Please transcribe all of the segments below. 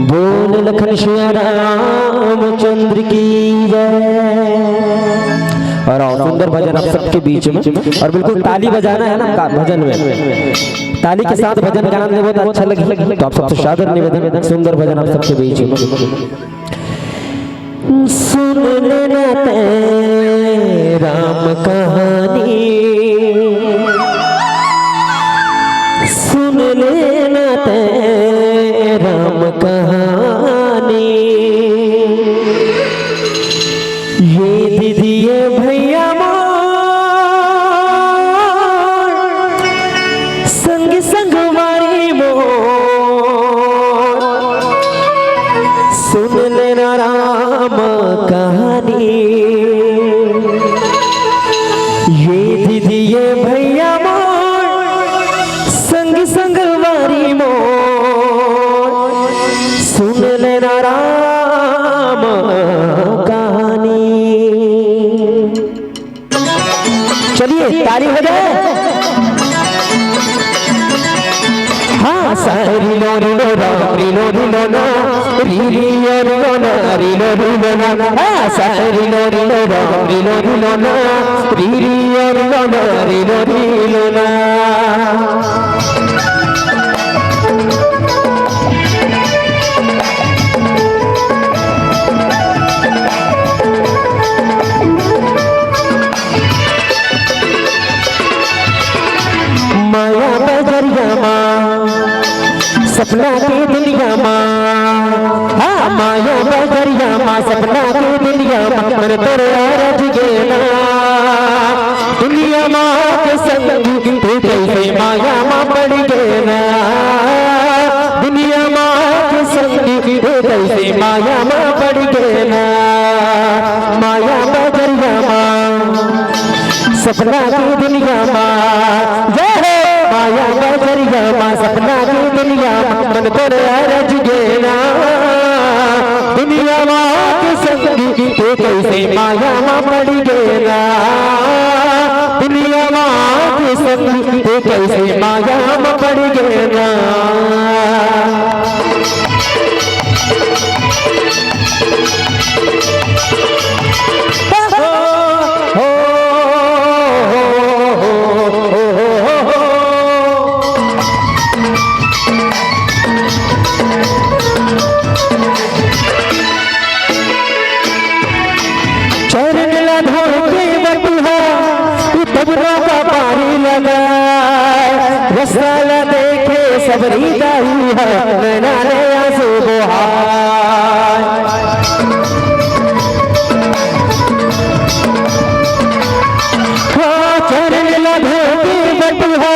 बोल लखन श्री रामचंद्र की जय। और सुंदर भजन आप सबके बीच में, और बिल्कुल ताली बजाना है ना भजन में, ताली के साथ भजन गाना बहुत अच्छा लगे। तो आप सबसे सादर निवेदन, सुंदर भजन आप सबके बीच में। सुन लेना राम कहानी, सुन लेना राम कहानी, ये दीदी ये भैया मोर संग संग वारी मोर, सुन लेना राम कहानी, ये दीदी ये भैया मोर संग संग वारी मोर, सुन लेना राम कहानी। चलिए ताली हो जाए। हाँ सारी लो लो री लो ना री लो ना री लो ना, हाँ सारी लो री लो ना री लो ना। माया बजरिया माँ सपना के दुनिया माँ, हाँ माया बजरिया माँ सपना के दुनिया माँ, मन तेरे आरज गेना दुनिया माँ के संग तू कैसे माया माँ पड़ गेना, दुनिया माँ के संग तू कैसे माया माँ पड़ गेना। माया बजरिया माँ सपना की दुनिया माँ, माया बजरिया माँ सपना की दुनिया, मन तेरे आरज गेना दुनिया माँ के संग तो कैसे माया माँ पड़ गेना, दुनिया माँ के संग तो कैसे माया माँ पड़ गेना। रसाला देखे सबरी दाही है, नैना ने आंसू बहाए। हाँ चरण लगे बटुहा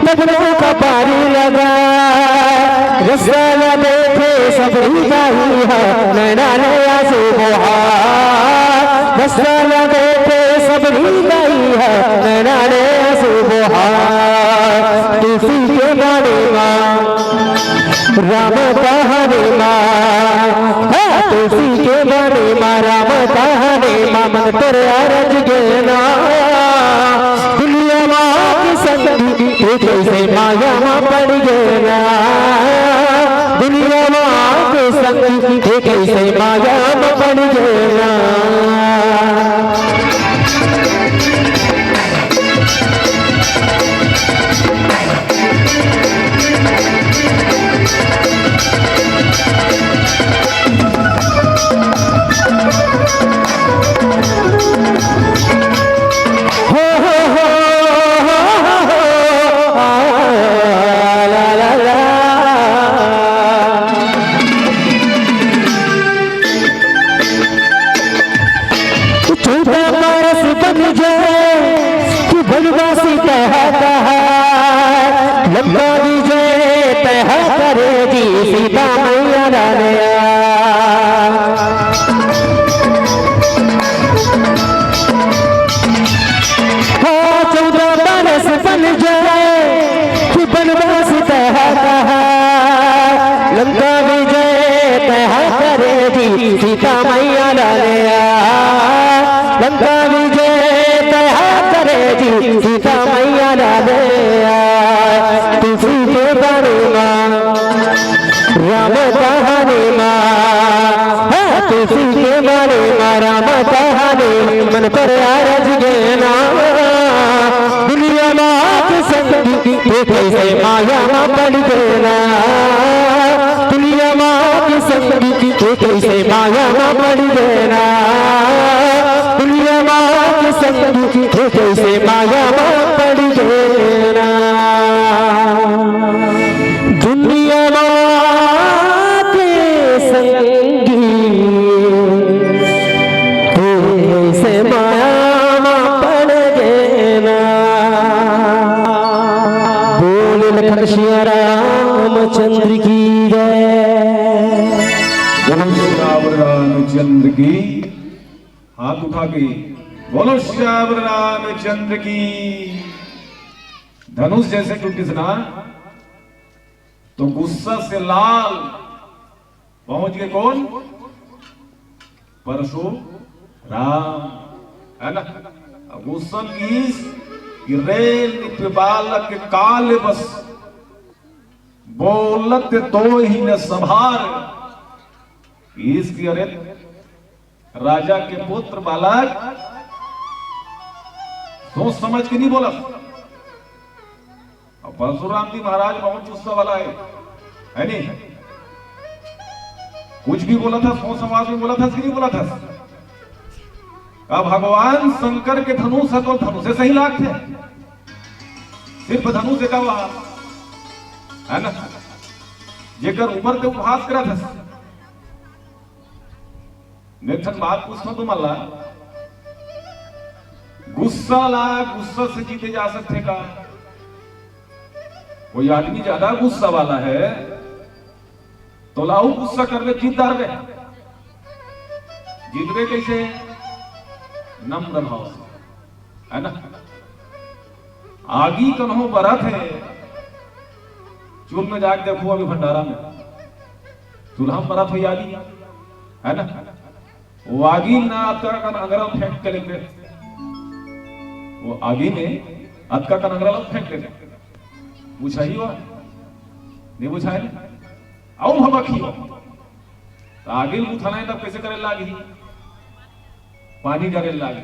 तबरों का पारी लगा, रसाला देखे सबरी दाही है, नैना ने आंसू बहाए। रसाला देखे सबरी दाही है, नैना ने आंसू बहाए। तुलसी के बारे माँ राम कहानी माँ, तुलसी के बारे माँ राम कहानी माँ, मन तेरे आरज गेना दुनिया माँ के संग तू कैसे माया माँ पड़ गेना, दुनिया माँ के संग तू कैसे माया माँ पड़ गेना। लंबा विजय तह करेगी सीता मैया डालिया, हाँ 14 बरस बन जाए कि बनवास तह कहा, लंबा विजय तह करेगी सीता मैया डालिया, लंबा विजय तह करेगी सीता मैया डालिया। तुलसी के बारे में राम कहानी माँ, तुलसी के बारे में राम कहानी मन पर आरज गेना। दुनिया माँ के संग तो कैसे माया में पड़ देना, दुनिया माँ के संग तो कैसे माया में पड़ देना, दुनिया माँ के संग तो कैसे माया में पड़ देना। दुनिया माँ के संगी तो कैसे माया में पड़ देना। बोल लखन श्री रामचंद्र की जय। रामचंद्र की, हाथ उठा के बोलो श्याम रामचंद्र की। धनुष जैसे टूटी ना तो गुस्सा से लाल पहुंच गए कौन? परशुराम, है ना। गुस्सा की रेल पे बालक के काल बस बोलत तो ही न संभार। इसकी अरे राजा के पुत्र बालक सोच समझ के नहीं बोला। और परशुराम जी महाराज बहुत गुस्सा वाला है नहीं? कुछ भी बोला था, सोच समाज में बोला था कि नहीं बोला था? भगवान शंकर के धनुष है तो धनुष से ही लाख थे, सिर्फ धनुष का वहां है ना, जेकर उम्र के उपहास करा था। नेठन बात पूछना तो मल्ला गुस्सा से जीते जा सकते का? कोई आदमी ज्यादा गुस्सा वाला है तो लाऊ गुस्सा कर ले, जीत दार में जीतवे कैसे? नम्र भाव से, है ना। आगी कन्हो बरत है, चूल में जाके देखो अभी भंडारा में चूल्हा बरत हुई आगी, है ना। वो आगी ना अतका का अंगरल फेंक के लेते, वो आगी में अतका का अंगरल फेंक लेते। बुझाई हुआ नहीं? बुझाए आओ हम अखी हो तो आगे उठाना है तब कैसे करे लागी? पानी डाले लागी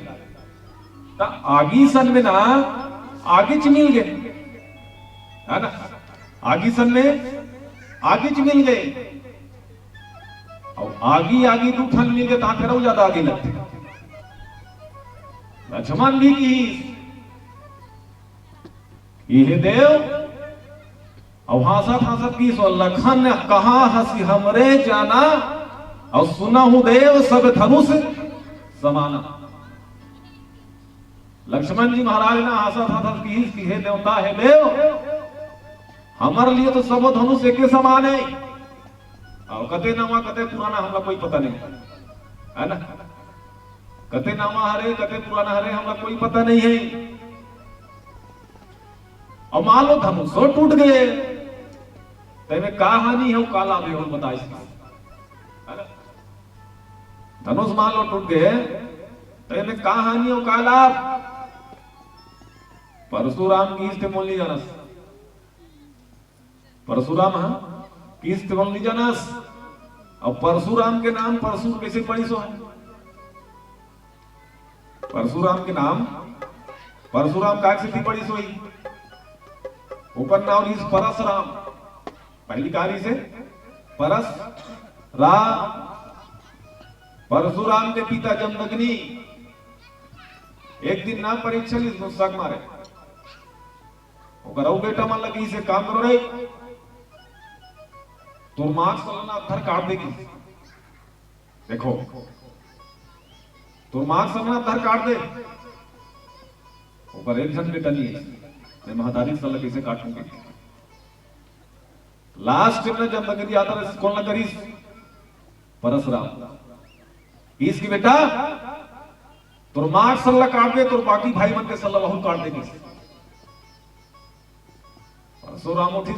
तो आगी सन में ना आगे च मिल गए, है ना। आगी सन में आगे च मिल गए और आगी उठन मिल गए तो फिर ज्यादा आगे लगते। लक्ष्मण भी की ये देव और हंसत की सो लखन कहा हंसी हमरे जाना और सुना हूं देव सब धनुष समाना। लक्ष्मण जी महाराज ने हंसत की हे देवता है देव, हमारे लिए तो सब धनुष एक समान है और कते नामा कते पुराना हमरा कोई पता नहीं, है ना। कते नामा हरे कते पुराना हरे हमरा कोई पता नहीं है। और मान लो धनुषों टूट गए तो का हानि है? काला भी बताइए, है ना। धनुष मान लो टूट गए तो का हानि हो? काला। परशुराम की इस्तेमाल नहीं जानस, परशुराम की इस्तेमाल नहीं जानस। और परशुराम के नाम परशु कैसे पड़ी सो? परशुराम के नाम परशुराम का सिद्धि पड़ी सोई ऊपर नाम इस परशुराम, पहली कारी से परस राम। परशुराम के पिता जमदग्नि एक दिन ना परीक्षा ली गुस्सा मारे बेटा मान लगी से काम करो रे तो मार्क्स चलना अधर काट देगी। देखो तो मार्क्स चलना अधर काट दे ऊपर एक जन बेटा नहीं है, मैं महतारी सल्ला कैसे काटूंगी। लास्ट में जब नगरी आता है कौन ना करी? परशुराम इसकी बेटा तो मार्क्स सल्ला काट दे तो बाकी भाई मन के सल्ला बहुत काट देगी। परशुराम उठी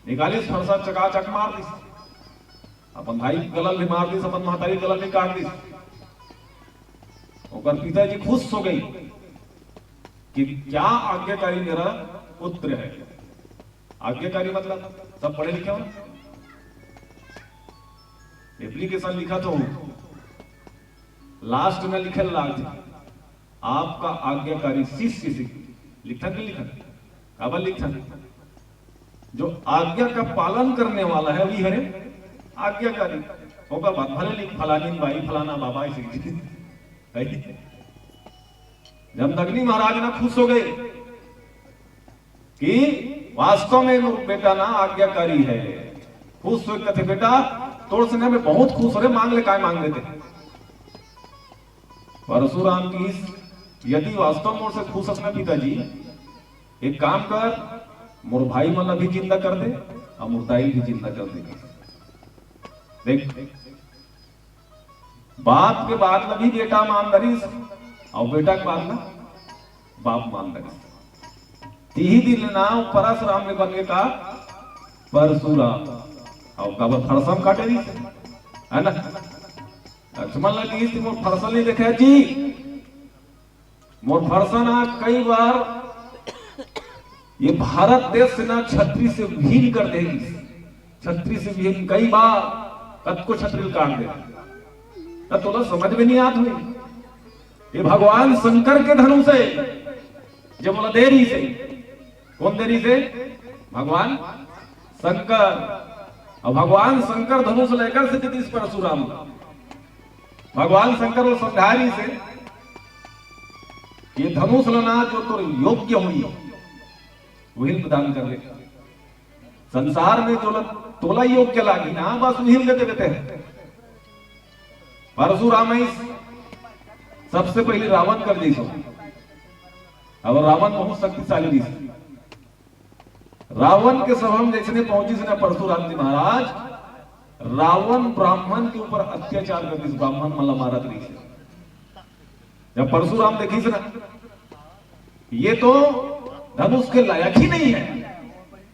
निकालिस फरसा चकाचक मार दी, अपन भाई गलल भी मार दी, अपन महतारी गलल भी काट दी। और पिताजी खुश हो गई कि क्या आज्ञाकारी मेरा पुत्र है, आज्ञाकारी मतलब सब पढ़े लिखे हो ना? एप्लीकेशन लिखा तो लास्ट में लिखे लाग आपका आज्ञाकारी शिष्य लिखा नहीं लिखा अब लिखा जो आज्ञा का पालन करने वाला है वही है आज्ञाकारी होगा। बात भले लिख फलानी भाई फलाना बाबा जमदग्नि महाराज ना खुश हो गए कि वास्तव में बेटा ना आज्ञाकारी है। खुश हो कहते बेटा तोड़ सुनने में बहुत खुश हो रहे, मांग ले काय मांग लेते। परशुराम की यदि वास्तव में से खुश अपना पिताजी एक काम कर मोर भाई मतलब भी जिंदा कर दे और मुर्दाई भी जिंदा कर दे। देख बाप के बाद में भी बेटा ईमानदारी और बेटा के बाद में बाप ईमानदारी तीही दिल ना परशुराम ने बन का परशुराम और कब फरसम काटे दी है ना। लक्ष्मण लगी थी मोर फरसल नहीं देखा जी मोर फरसन कई बार ये भारत देश से ना छतरी से भीन कर देगी। छतरी से भीन कई बार कद को छतरी काट दे तो ना समझ में नहीं आती हुई। ये भगवान शंकर के धनु से जब बोला देरी से कौन देरी से भगवान शंकर और भगवान शंकर धनुष लेकर से जतिस परशुराम भगवान शंकर वो समझारी से ये धनुष लेना जो तो योग्य हुई वही प्रदान कर ले। संसार में जो तोला योग्य लागी ना बस वही लेते देते हैं। परशुराम सबसे पहले रावण कर दी सो अब रावण बहुत शक्तिशाली दी। रावण के सभा में देखने पहुंची से ना परशुराम जी महाराज रावण ब्राह्मण के ऊपर अत्याचार कर दी। ब्राह्मण मतलब मारत रही से जब परशुराम देखी से ना ये तो धनुष के लायक ही नहीं है।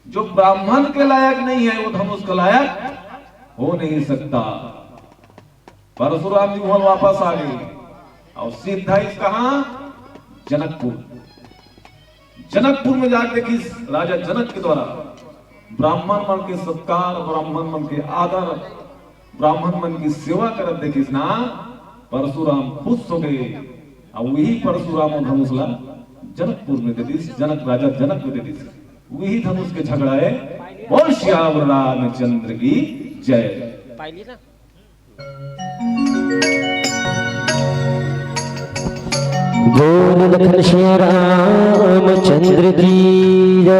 जो ब्राह्मण के लायक नहीं है वो धनुष के लायक हो नहीं सकता। परशुराम जी वहां वापस आ गए और सीधा इस कहा जनकपुर। जनकपुर में जाकर देखी राजा जनक के द्वारा ब्राह्मण मन के सत्कार ब्राह्मण मन के आदर ब्राह्मण मन की सेवा करत देखी ना परशुराम खुश हो गए और वही परशुराम धनुष ला जनकपुर में दे दी। जनक राजा जनक में दे दी वही धनुष के झगड़ा है। बोल श्याम रामचंद्र की जय। बोल लखन श्री रामचंद्र की जय।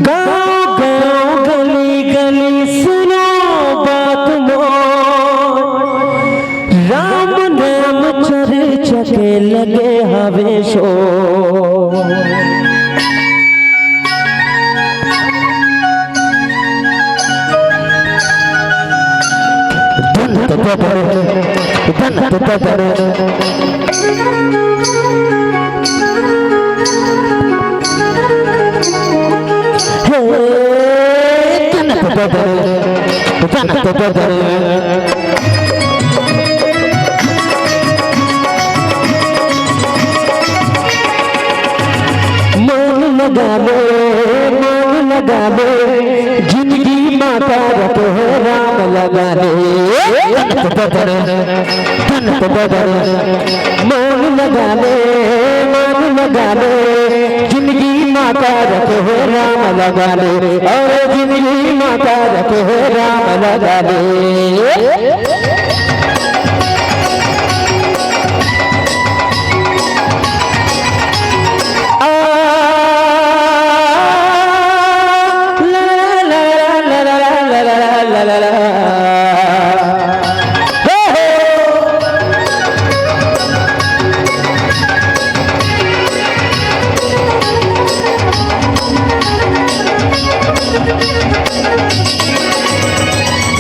गाँव गाँव गली गली सुनो बात राम नाम चर्चा के लगे हवे शो। मान लगा ले जिंदगी माता रखो राम लगा ले। मान लगा ले जिंदगी माता रखो राम लगा ले और जिंदगी माता रखो राम लगा ले।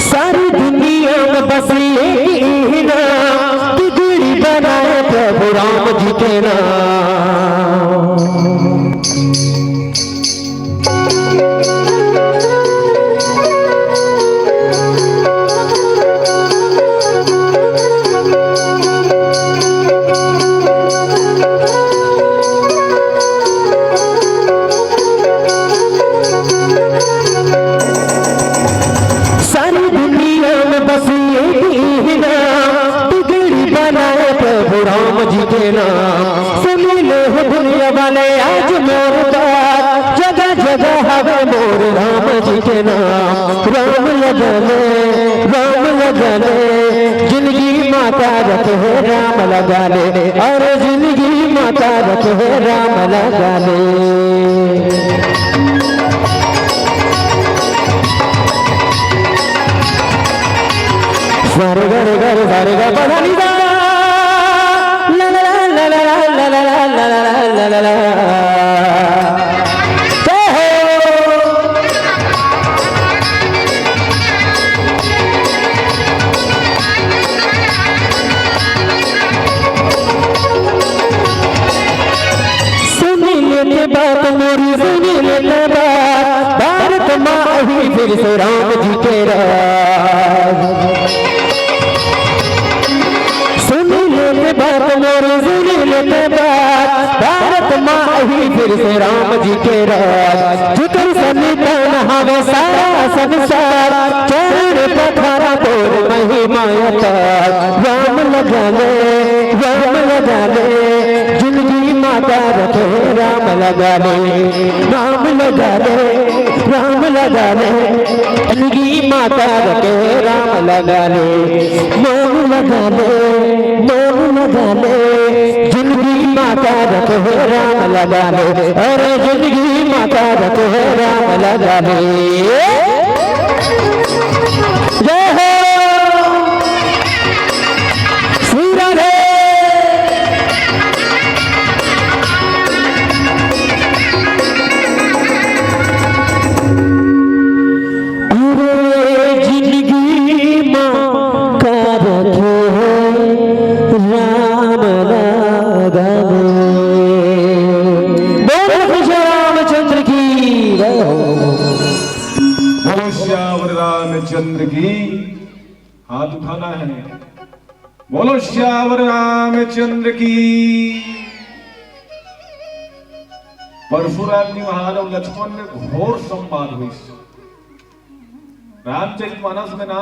सारी दुनिया में बस के नाम। सारी दुनिया में बस एक ही नाम, बिगड़ी बनाए प्रभु राम जी के नाम। सुन लो दुनिया वाले आज मोर बात, जगह जगह हवे मोर राम जी के नाम। राम लगने जिंदगी माता रख है राम लगा ले, और जिंदगी माता रख है राम लगा ले। सारे गर गर सारे गा पधानी गा ला ला ला ला ला ला ला ला ला ला ला। सुनी लेते बात मोरी, सुनी लेते बात, भारत माँ ही फिर से राम जी के राज। सुनी लेते बात मोरी, सुनी लेते बात, भारत माँ ही फिर से राम जी के राज। जिकर सन्निधान हवे सारा संसार, चरण पथारा तोर महिमा अपार। राम लगा ले जिंदगी माता रखे राम लगा ले। राम लगा ले जिंदगी माता रखे राम लगा ले। मोह लगा ले जिंदगी माता रखे राम लगा ले, और जिंदगी माता रखे राम लगा ले। जय हो श्री राधे। रामचंद्र की, हाथ उठाना है। बोलो श्यावर रामचंद्र की। परशुराम जी महाराज और लक्ष्मण में घोर संवाद हुई। रामचरितमानस में ना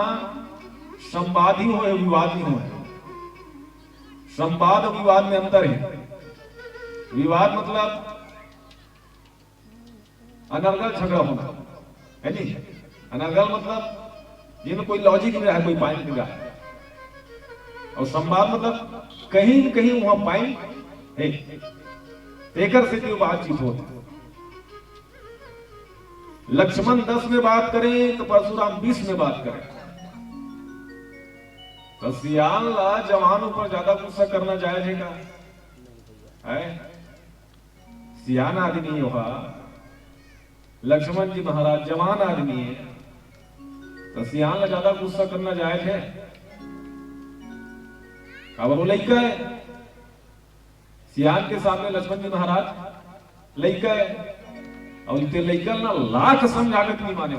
संवाद ही हो विवाद ही हो। संवाद और विवाद में अंतर है। विवाद मतलब अनर्गल झगड़ा होना है नहीं। अनर्गल मतलब जिनमें कोई लॉजिक नहीं रहा, कोई पॉइंट नहीं रहा। और संवाद मतलब कहीं न कहीं वहां पॉइंट है, एकर से कोई बातचीत होती। लक्ष्मण 10 में बात करें तो परशुराम 20 में बात करें। तो सियान ला जवानों पर ज्यादा गुस्सा करना जायज है? सियान आदमी होगा, लक्ष्मण जी महाराज जवान आदमी है, तो सियान ज्यादा गुस्सा करना जायज है? वो लड़का है, सियान के सामने लक्ष्मण जी महाराज लड़का है, और इतने लड़का ना लाख समझागत नहीं माने।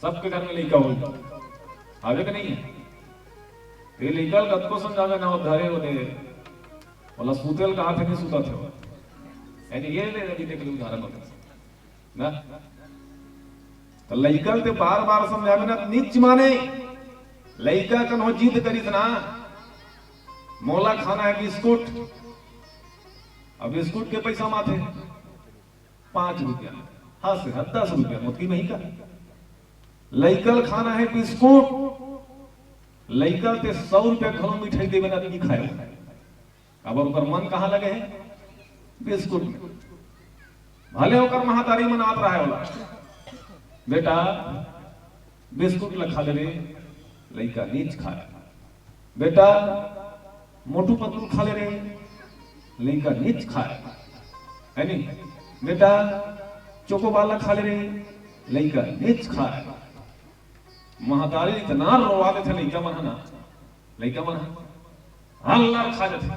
सबके घर में लड़का हो आगे का नहीं है। ये लड़का कद को समझावे ना वो धरे होते बोला सूतेल कहा थे नहीं सूता थे। यानी ये देख लो उदाहरण ना, तो लड़का ते बार बार समझावे ना नीच माने। लड़का कन हो जिद करी ना, मोला खाना है बिस्कुट, अब बिस्कुट के पैसा माथे 5 रुपया, हाँ से 10 रुपया मोती में ही का। लड़कल खाना है बिस्कुट, लड़कल ते 100 रुपया घरों मिठाई देवे ना नहीं खाए। अब उनका मन कहाँ लगे है? बिस्कुट में। भले होकर महातारी मनात रहा है बोला बेटा बिस्कुट लखा दे, लड़का नीच खाए। बेटा मोटू पतलू खा ले रे, लड़का नीच खाए है नहीं। बेटा चोकोबाला खा ले रे, लड़का नीच खाए। महातारी इतना रोवाते थे लड़का मन ना, लड़का मन हल्ला खा जाते।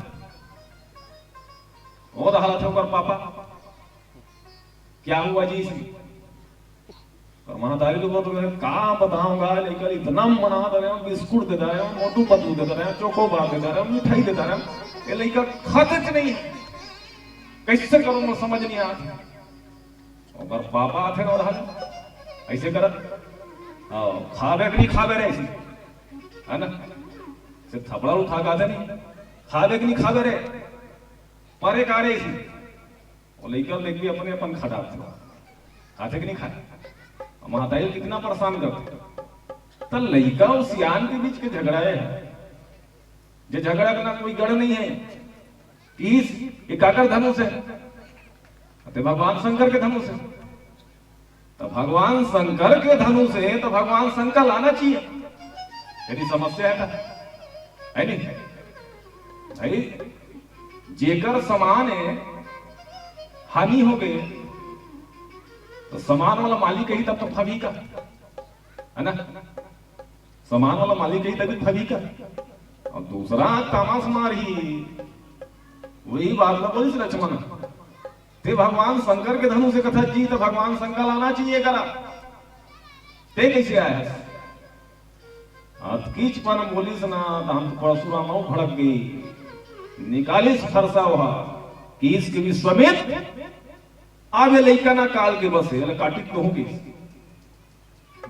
और हालत है ओकर पापा क्या हुआ जी इसकी और महातारी तो बहुत कहा बताऊंगा लेकर इतना मना दे रहे हो बिस्कुट दे रहे हो मोटू पतलू दे रहे हो चोको बार दे रहे हो मिठाई दे रहे हो ये लेकर खाते नहीं कैसे करूं मैं समझ नहीं आता और पापा आते ना और ऐसे करत खावे कि नहीं खावे रे ऐसे है ना से थपड़ा उठा गाते नहीं खावे कि नहीं खावे रे परे कारे ऐसे और लेकर लेके अपने अपन खड़ा खाते कि नहीं खाते महाताई कितना परेशान करते तो लड़का और सियान के बीच के झगड़ा है जो झगड़ा करना कोई गढ़ नहीं है तीस एकाकर धनुष है तो भगवान शंकर के धनुष है तो भगवान शंकर के धनुष है तो भगवान शंकर लाना चाहिए यदि समस्या है नहीं भाई जेकर समान है हानि हो गई तो समान वाला मालिक ही तब तो फवी का है ना समान वाला मालिक ही तभी फवी का और दूसरा तामाश मार ही वही बात ना बोली लक्ष्मण ते भगवान शंकर के धनु से कथा जी तो भगवान शंकर लाना चाहिए करा ते कैसे आया है कीच पन बोली सना तो हम परशुराम भड़क गई निकाली फरसा हुआ कि इसके विश्वमित आवे लैका ना काल के बसे काटित तो होगी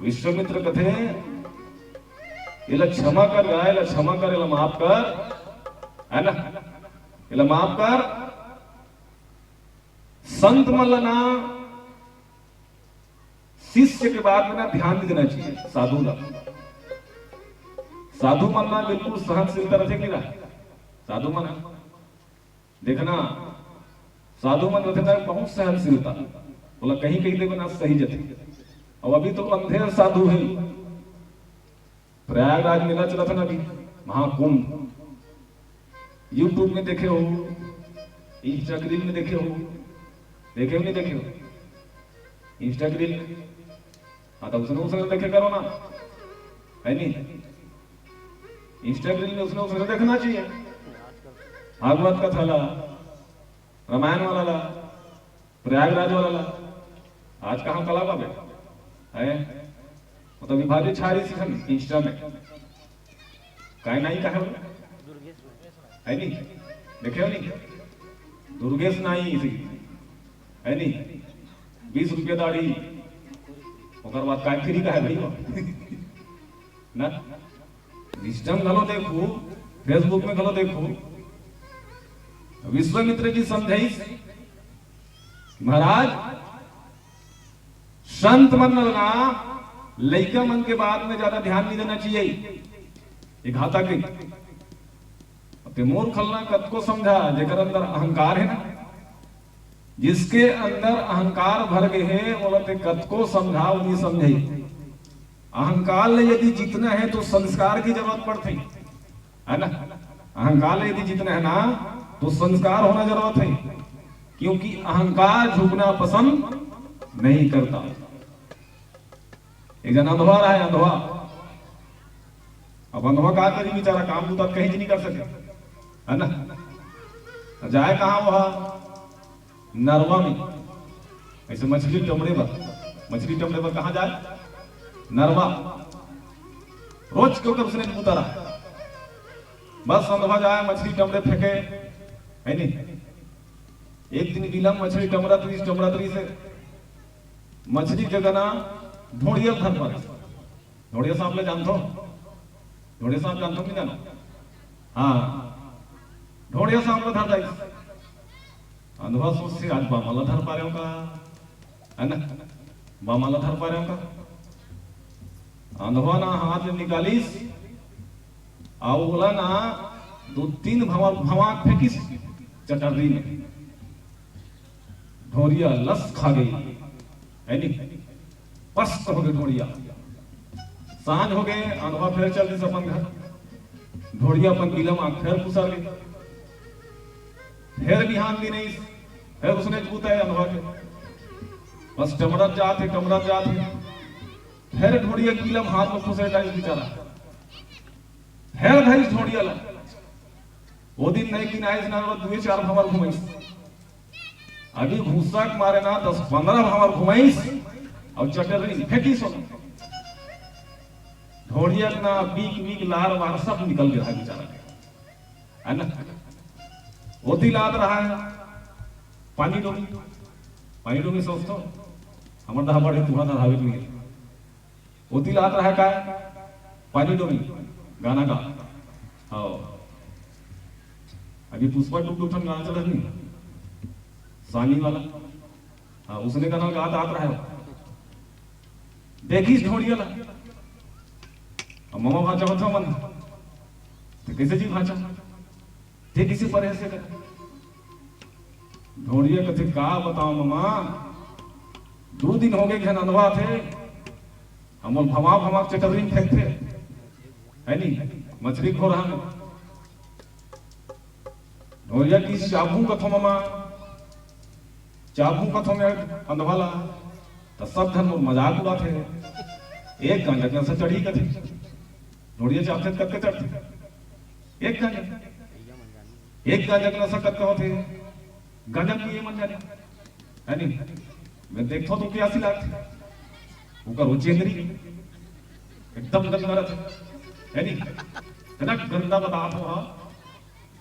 विश्वामित्र कथे इला क्षमा कर गया इला क्षमा कर इला माफ कर है ना इला माफ कर संत मल्लना शिष्य के बाद में ना ध्यान नहीं देना चाहिए साधु का साधु मनना बिल्कुल सहनशीलता रखे नहीं रहा साधु मना देखना साधु मन रखता है बहुत सहनशीलता बोला कहीं कहीं देखो ना सही जते और अभी तो अंधेर साधु है प्रयागराज मेला चला था ना अभी महाकुंभ यूट्यूब में देखे हो इंस्टाग्राम में देखे हो नहीं देखे हो इंस्टाग्राम में हाँ तो उसने देखे करो ना है नहीं इंस्टाग्राम में उसने देखना चाहिए भागवत कथा ला रामायण वाला ला प्रयागराज वाला ला आज कहाँ कला का बेटा है मतलब विभाजित छारी सिखन इंस्टा में काहे नहीं कहे है नहीं देखे हो नहीं दुर्गेश नहीं है नहीं 20 रुपये दाढ़ी ओकर बाद काय फ्री का है भाई ना विस्डम गलो देखो फेसबुक में गलो देखो विश्वामित्र जी समझाई महाराज संत मन ना लइका मन के बाद में ज्यादा ध्यान नहीं देना चाहिए ये घातक है मूर्ख खलना कद को समझा जेकर अंदर अहंकार है ना जिसके अंदर अहंकार भर गए है वो कद को समझा उन्हीं समझे अहंकार ले यदि जीतना है तो संस्कार की जरूरत पड़ती है ना अहंकार ले यदि जीतना है ना तो संस्कार होना जरूरत है क्योंकि अहंकार झुकना पसंद नहीं करता एक जन अंधवा रहा है अंधवा अब अंधवा का करी बेचारा काम तो कहीं नहीं कर सके है ना जाए कहा वहां नरवा में ऐसे मछली टमड़े पर कहा जाए नरवा रोज के ऊपर उसने उतारा बस अंधवा जाए मछली टमड़े फेंके है नहीं एक दिन विलम मछली टमरातरी से मछली जगना ढोड़िया धर पर ढोड़िया सांप ले जानते हो ढोड़िया सांप जानते हो नहीं जानो हाँ ढोड़िया सांप ले धर जाए अंधवा सोच से आज बामाला धर पा रहे हो का है ना बामाला धर पा रहे हो का अंधवा ना हाथ में निकालीस बोला ना 2-3 भवा फेंकिस चटर्री में ढोरिया लस खा गई है नहीं पस्त हो गई ढोरिया सांझ हो गए अंधवा फिर चल दिस अपन घर ढोरिया अपन बिलम आंख फिर पुसा गई फिर बिहान भी नहीं फिर उसने पूछा है अंधवा के बस टमरत जाते फिर ढोरिया बिलम हाथ में फुसे डाइस बेचारा फिर घरी ढोरिया ला वो दिन नहीं कि नाइस ना 2-4 भवर घुमाई अभी घूसा के मारे ना 10-15 हमार घुमाईस और चटरनी फेंकी सो ढोड़िया ना बीक लार वार सब निकल गया बेचारा है ना। होती लाद रहा है पानी डोमी सोचतो हमारे दहा बड़े तुम्हारा धावे नहीं होती लाद रहा है का पानी डोमी गाना का हाँ अभी पुष्पा टुक गाना चल रहा नहीं सानी वाला हाँ उसने गाना गाता आता रहा है देखिस ढोड़िया ला ममा भाचा होता मन तो कैसे जी भाचा थे किसी पर ऐसे कर ढोड़िया कथे का बताओ ममा 2 दिन हो गए घनंदवा थे हम भमा चटरी फेंकते है नहीं मछली खो रहा में ढोड़िया की चाबू कथो ममा चाबू कथो में अंधवाला तो सब धन मजाक उड़ाते एक गांजा से चढ़ी कथे ढोड़िया चाहते करके चढ़ते एक गांजा नशा करते होते गांजा पिए मन जाने है नहीं मैं देखता तो प्यासी लागते उनका रोचेंद्री एकदम गंदा है नहीं इतना गंदा बता तो हाँ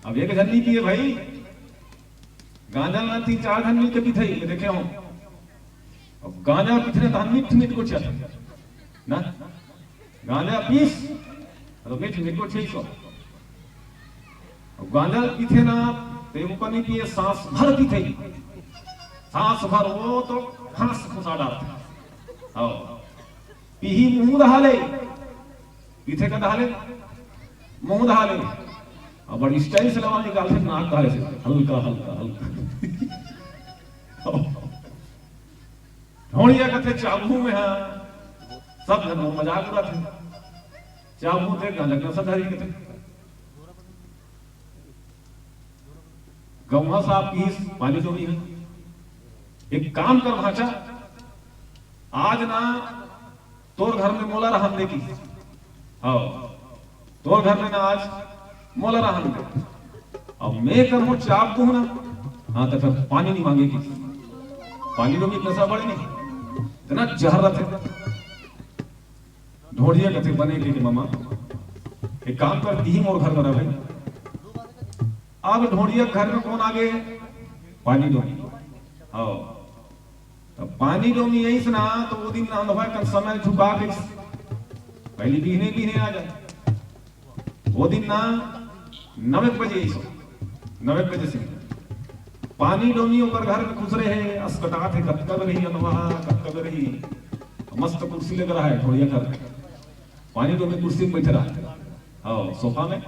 अब एक जन नहीं पिए भाई गांजा ना 3-4 जन मिलकर पीते ही देखे हो अब गांजा पीते तो मीठ को चाहते ना गांजा पीस तो मीठ को चाहिए गांजा पीते ना तेमुका नहीं पिए सांस भर पीते सांस भर वो तो खांस खुशा डालते पीही मुंह दहाले पीते का दहाले मुंह दहाले और बड़ी स्टाइल से लवा निकालते नाक दहाले से हल्का हल्का हल्का ढोड़िया कथे चाबू में है सब जन मजाक उड़ाते चाबू थे गांजा का सधारी कथे गौवा साहब की पानी तो भी है एक काम कर भाचा आज ना तोर घर में मोला रहन दे की हाँ तोर घर में ना आज मोला रहन दे अब मैं कहूँ चाप दूं ना हाँ तो फिर पानी नहीं मांगेगी पानी तो भी नशा बड़े नहीं इतना जहरत है ढोड़िया कथे बनेगी कि मामा एक काम कर दी मोर घर बना भाई अब ढोड़िया घर में कौन आगे पानी डोमी हाँ तो पानी डोमी यही सुना तो वो दिन ना समय झुका के पहली बीहने आ जाए वो दिन ना 9 बजे 9 बजे से पानी डोमी ऊपर घर में खुश रहे अस्पताल थे कब रही अनवा कब रही मस्त कुर्सी लग रहा है ढोड़िया घर पानी डोमी कुर्सी में बैठे रहा हाँ सोफा में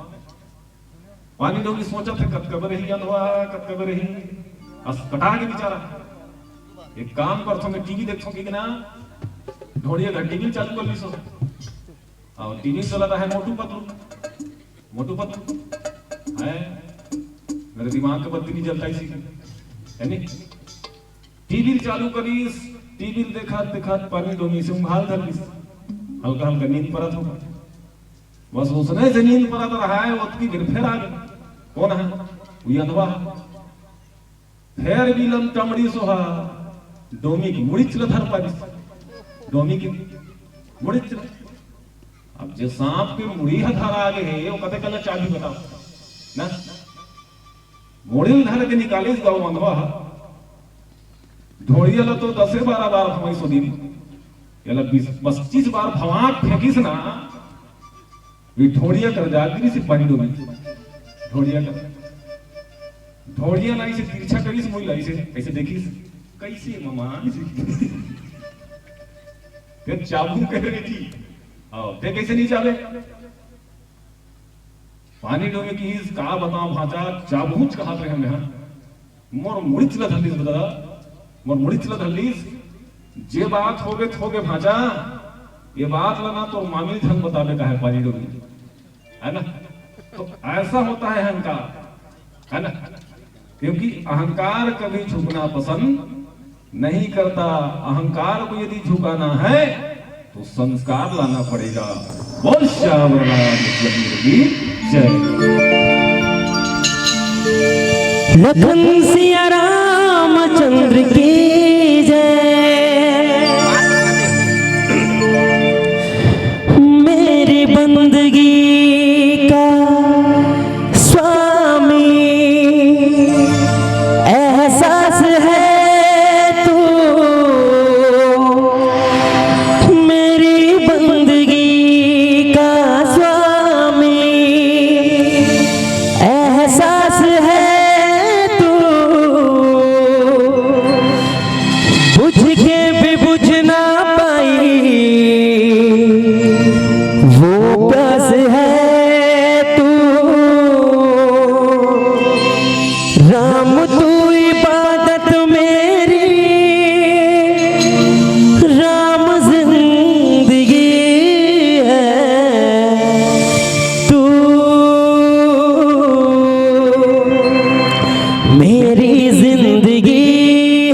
पानी डोमी सोचा थे कब रही अनवा कब रही कटा के बेचारा एक काम करतो मैं टीवी देखो कि ना ढोड़िया घर टीवी चालू कर ली सो और टीवी चलाता है मोटू पतलू है मेरे दिमाग का बत्ती नहीं जलता इसी है नहीं टीवी चालू करी टीवी देखा पानी डोमी से उंघाल धर ली हल्का हल्का नींद परत होगा बस उसने से नींद परत रहा है उसकी फिर आ गया कौन है वो अंधवा फेर बिलम टमड़ी सोहा डोमी की मुड़ी चल धर पाई डोमी की मुड़ी चल अब जो सांप के मुड़ी धर आगे है वो कते कल चाबी बताओ ना मुड़ी धर के निकाले गाँव अंधवा ढोड़िया ला तो 10-12 बार हमारी सो दिन या 20-25 बार भवाक फेंकीस ना वे ढोड़िया कर जाती से पानी डोमी ढोड़िया लाई से तिरछा करीस मोई लाई से ऐसे देखीस कैसे मामा ते चाबू कह रही थी ते कैसे नहीं चाले पानी डोमे की का बताओ भाचा चाबूच कहा थे हम यहाँ मोर मुड़िच ला धल्लीस बता मोर मुड़िच ला धल्लीस जे बात होगे भाचा ये बात लना तो मामी धन बतावे का है पानी डोमे है ना तो ऐसा होता है अहंकार है ना क्योंकि अहंकार कभी झुकना पसंद नहीं करता अहंकार को यदि झुकाना है तो संस्कार लाना पड़ेगा। बोल श्याम की जय। लखन सिया राम रामचंद्र की जय। मेरी बंदगी का स्वामी एहसास है तू, मेरी बंदगी का स्वामी एहसास है तू, बुझ के भी बुझ ना पाई वो प्यास है तू। राम तू इबादत मेरी, राम जिंदगी है तू, मेरी जिंदगी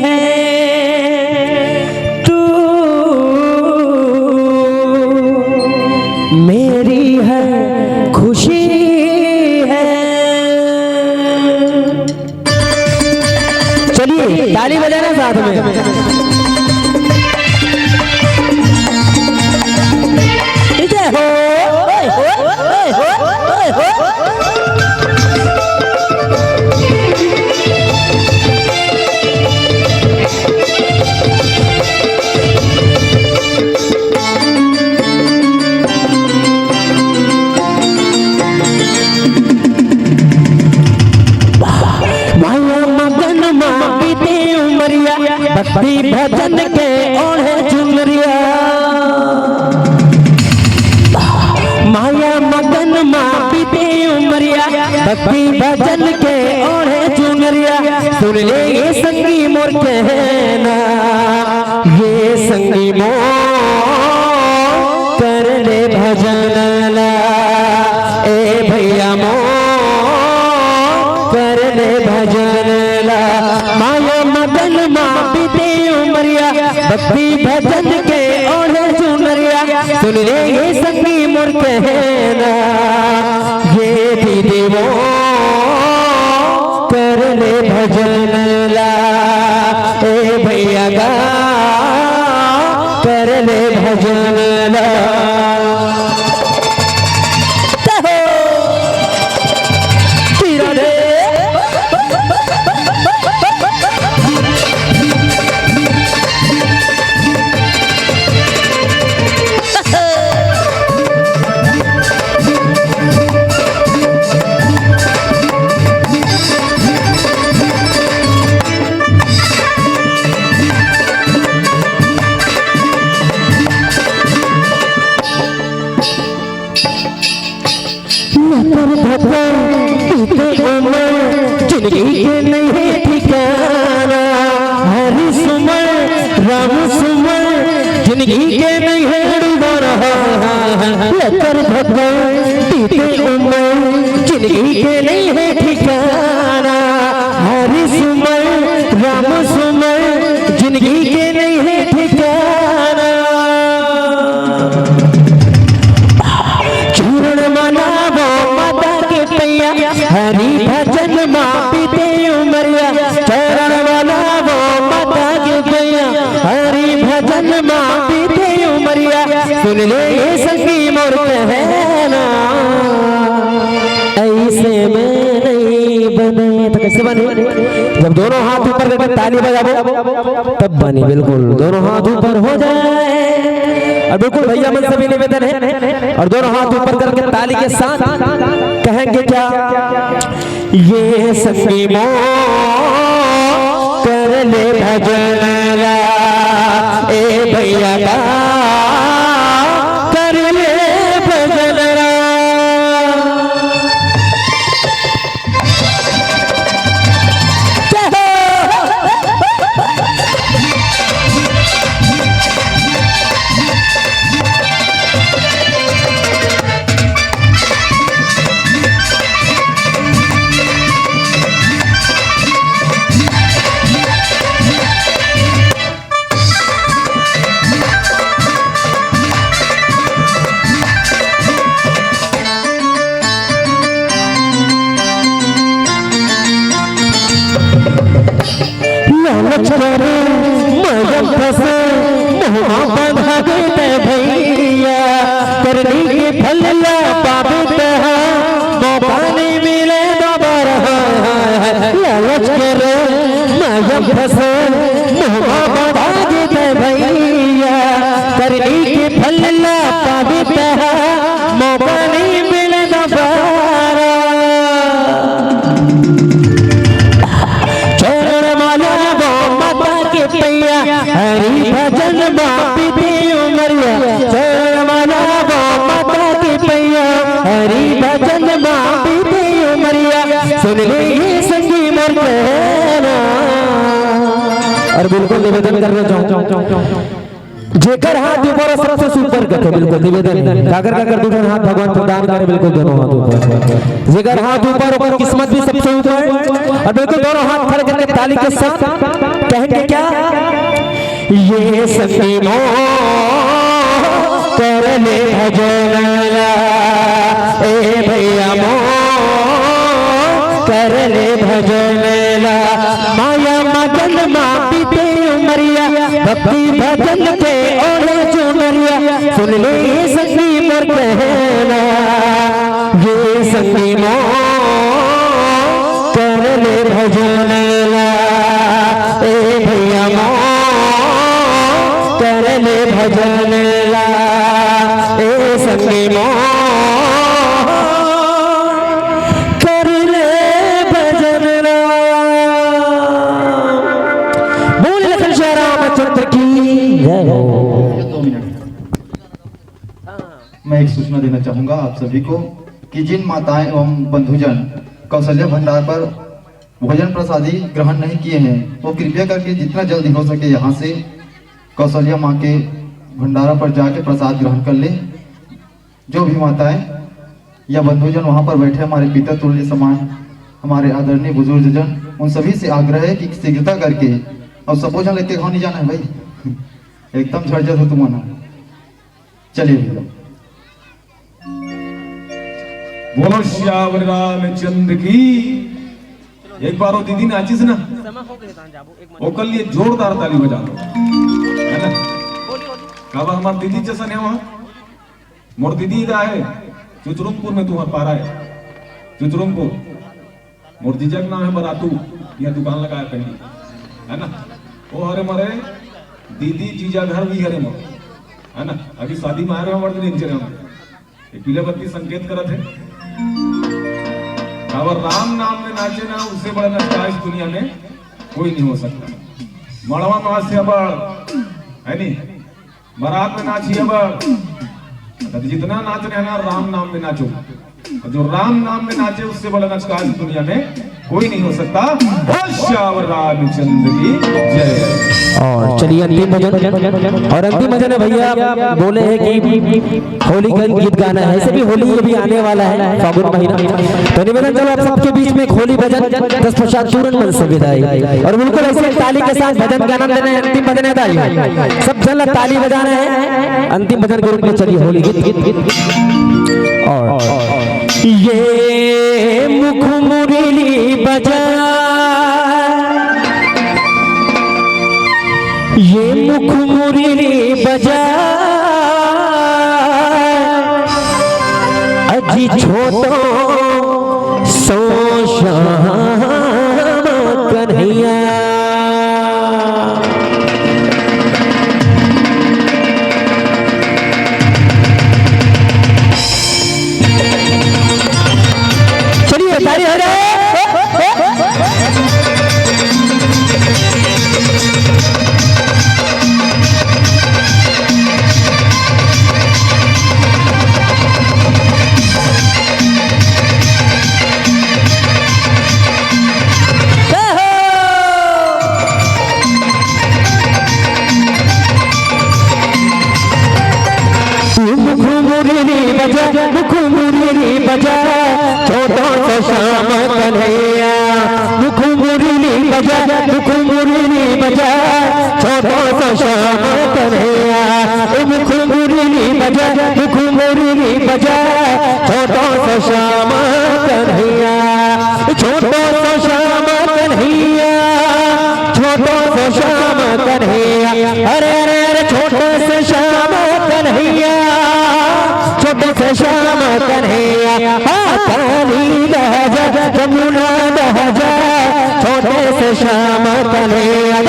है तू, मेरी है खुशी है। चलिए ताली बजाना साथ में। जय हो, ओए हो, ओए हो, ओए हो। माया मगन माँ बीती उमरिया, भक्ति भजन के ओढ़े चुनरिया। माया मगन माँ बीती उमरिया, भक्ति भजन के ओढ़े चुनरिया। सुन ले ये संगी मोर कहना, ये संगी मोर कर ले भजन ला, ए भैया मोर कर ले भजन ला। माया मगन माँ बीती उमरिया, भक्ति भजन के ओढ़े चुनरिया। सुन ले ये संगी मोर कहना, ये दीदी वो कर ले भजन ला, ए भैया गा कर ले भजन ला। जिंदगी के नहीं है ठिकाना, हरि सुमर राम सुमर जिंदगी के नहीं है डुबाना। लेकर भगवान बीते उमर, जिंदगी के नहीं है ठिकाना, हरि सुमर राम सुमर जिंदगी के नहीं है ठिकाना। चूरण मनावो माता के पैया, हरि भजन माँ बीते उमरिया। चरण मनावो माता के पैया, हरि भजन माँ बीते उमरिया। सुन ले ये संगी मोर कहना, ऐसे में नहीं बने तो कैसे बने? जब दोनों हाथ ऊपर करके ताली बजाबो तब बनी। बिल्कुल दोनों हाथ ऊपर हो जाए, और बिल्कुल भैया मन सभी निवेदन है, और दोनों हाथ ऊपर करके ताली के साथ कहेंगे क्या? ये संगी मोर कर ले भजन ला, ए भैया का कर ले भजन ला। लालच करे मजब फसे मुँह बंधा देते भैया करनी के फल ला पाबते हैं मौका नहीं मिले दोबारा लालच करे मजब फसे मुँह बंधा देते भैया करनी के फल ला पाबते हैं मौका नहीं मिले दोबारा हरी भजन बापी उमरिया चरमाना माता की पैया हरी भजन बापी उमरिया सुन ले ये संगी मर और बिल्कुल निवेदन करना चाहूँ जेकर हाथ ऊपर सबसे सुपर करके बिल्कुल निवेदन काकर दूसरा हाथ भगवान प्रदान करे बिल्कुल दोनों हाथ ऊपर जेकर हाथ ऊपर किस्मत भी सबसे ऊपर और बिल्कुल दोनों हाथ खड़े करके ताली के साथ कहेंगे क्या ये सखीनो कर ले भजन ए भैया मो कर ले भजन माया मगन मापी ते उमरिया भक्ति भजन के ओले चुमरिया सुन ले ये सखी मोर कहना ये सखी मो कर ले भजन ए भैया मो करले भजन ला ए संगी मो करले भजन ला बोल लखन श्री रामचंद्र की जय हो। 2 मिनट मैं एक सूचना देना चाहूंगा आप सभी को कि जिन माताएं एवं बंधुजन कौशल्या भंडार पर भोजन प्रसादी ग्रहण नहीं किए हैं वो कृपया करके जितना जल्दी हो सके यहाँ से कौशल्या माँ के भंडारा पर जाके प्रसाद ग्रहण कर ले। जो भी माताएं या बंधुजन वहाँ पर बैठे हमारे पिता तुल्य समान हमारे आदरणीय बुजुर्गजन उन सभी से आग्रह है कि शीघ्रता करके और सब भोजन लेके घर नहीं जाना है भाई एकदम झटझट हो तुम आना। चलिए भैया बोलो श्यावर रामचंद्र की। एक बार वो दीदी नाचिस ना वो कल लिए जोरदार ताली बजा दो है ना। कब हमार दीदी जैसा नहीं वहाँ मोर दीदी इधर है चुचरुमपुर में तुम्हारा पारा है चुचरुमपुर मोर जीजा का नाम है बरातू यह दुकान लगाया पहली है ना। वो हरे मरे दीदी जीजा घर भी हरे मोर है ना। अभी शादी में आ रहे हमारे दिन चले हम पीले बत्ती संकेत करत है और राम नाम में नाचे ना उससे बड़ा नशा इस दुनिया में कोई नहीं हो सकता। मड़वा में नाचे अब है नहीं बारात में नाची अब जितना नाचने है ना राम नाम में नाचो जो राम नाम में नाचे उससे बड़ा नचका इस दुनिया में कोई नहीं हो सकता। श्यावर रामचंद्र की जय। और चलिए अंतिम भजन और अंतिम भजन है भैया बोले हैं कि होली का गीत गाना है। ऐसे भी होली ये भी आने वाला है फागुन महीना तो निवेदन चलो आप सबके बीच में होली भजन 10 पश्चात तुरंत मन से विदाई और बिल्कुल ऐसे ताली के साथ भजन गाना देना है। अंतिम भजन है सब जन ताली बजाना है अंतिम भजन के रूप में। चलिए होली गीत और ये मुख मुरली बजा ये मुख मुरली बजा अजी छोटो सो श्याम कन्हैया चलिए ताली हो रहा बजा छोटो सा श्याम कन्हैया मुख मुरली बजा मुख मुरली बजा छोटो सा श्याम कन्हैया मुख मुरली बजा मुख मुरली बजा छोटो सा श्याम कन्हैया छोटो सा श्याम कन्हैया छोटो सा से श्याम कन्हैया काली बह जा जमुना बह जा छोटे से श्याम कन्हैया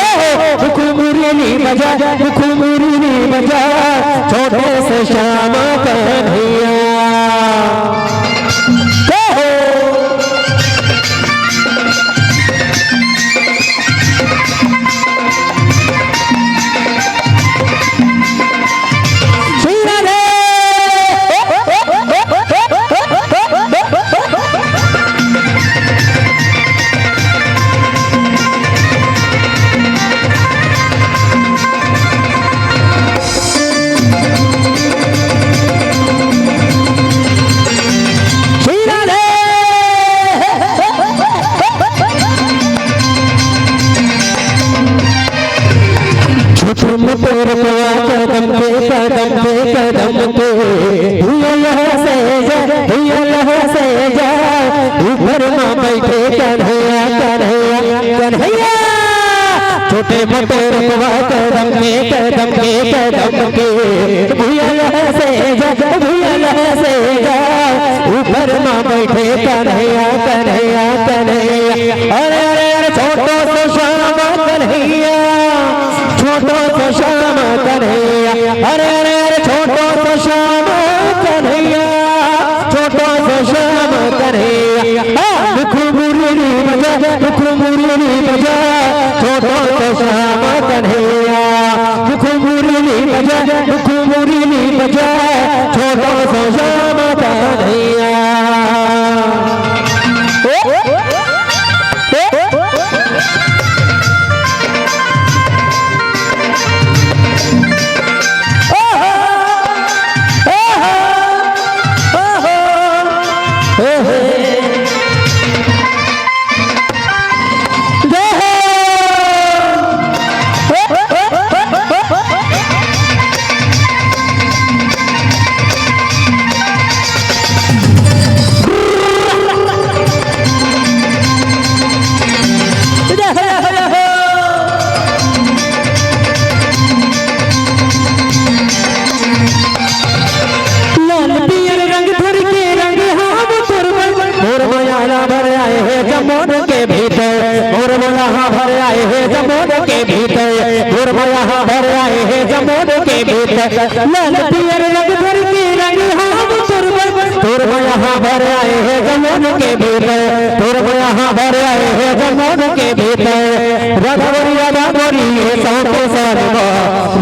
मुकुमुरली बजा मुकुमुरली बजा छोटे से श्याम कन्हैया कदम पे से जा ऊपर माँ बैठे कन्हैया कन्हैया कन्हैया छोटे मोटे रुपवा कदम के से जा ऊपर माँ बैठे कन्हैया कन्हैया कन्हैया अरे अरे अरे छोटो से श्याम कन्हैया छोटो से श्याम कन्हैया अरे अरे अरे छोटो से श्याम कन्हैया छोटो से श्याम कन्हैया मुकुमुरली बजा मुकुमुरली बजा छोटो से श्याम कन्हैया मुकुमुरली बजा मुकुमुरली बजा छोटो से श्याम कन्हैया जमुन के भीतर और यहाँ भर आए हैं जमुन के भीतर और यहाँ भर आए हैं जमुन के भीतर लाल पियर रंग भर के रंग हम तुर यहाँ भर आए हैं जमुन के भीतर तुर यहाँ भर आए हैं जमुन के भीतर रघुवरी राधा गोरी ये सौंपे सारमा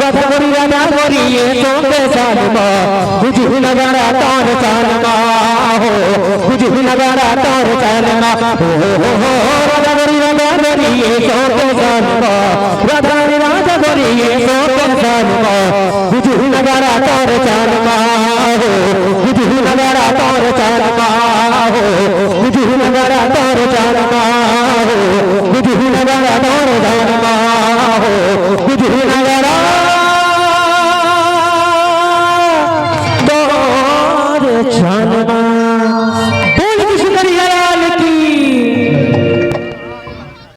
रघुवरी राधा गोरी ये सौंपे सारमा कुछ भी नगारा तार चारमा हो कुछ भी नगारा तार चारमा हो रघुवरी राधा गोरी ये सौंपे सारमा रघुवरी राधा गोरी ये सौंपे सारमा कुछ भी नगारा तार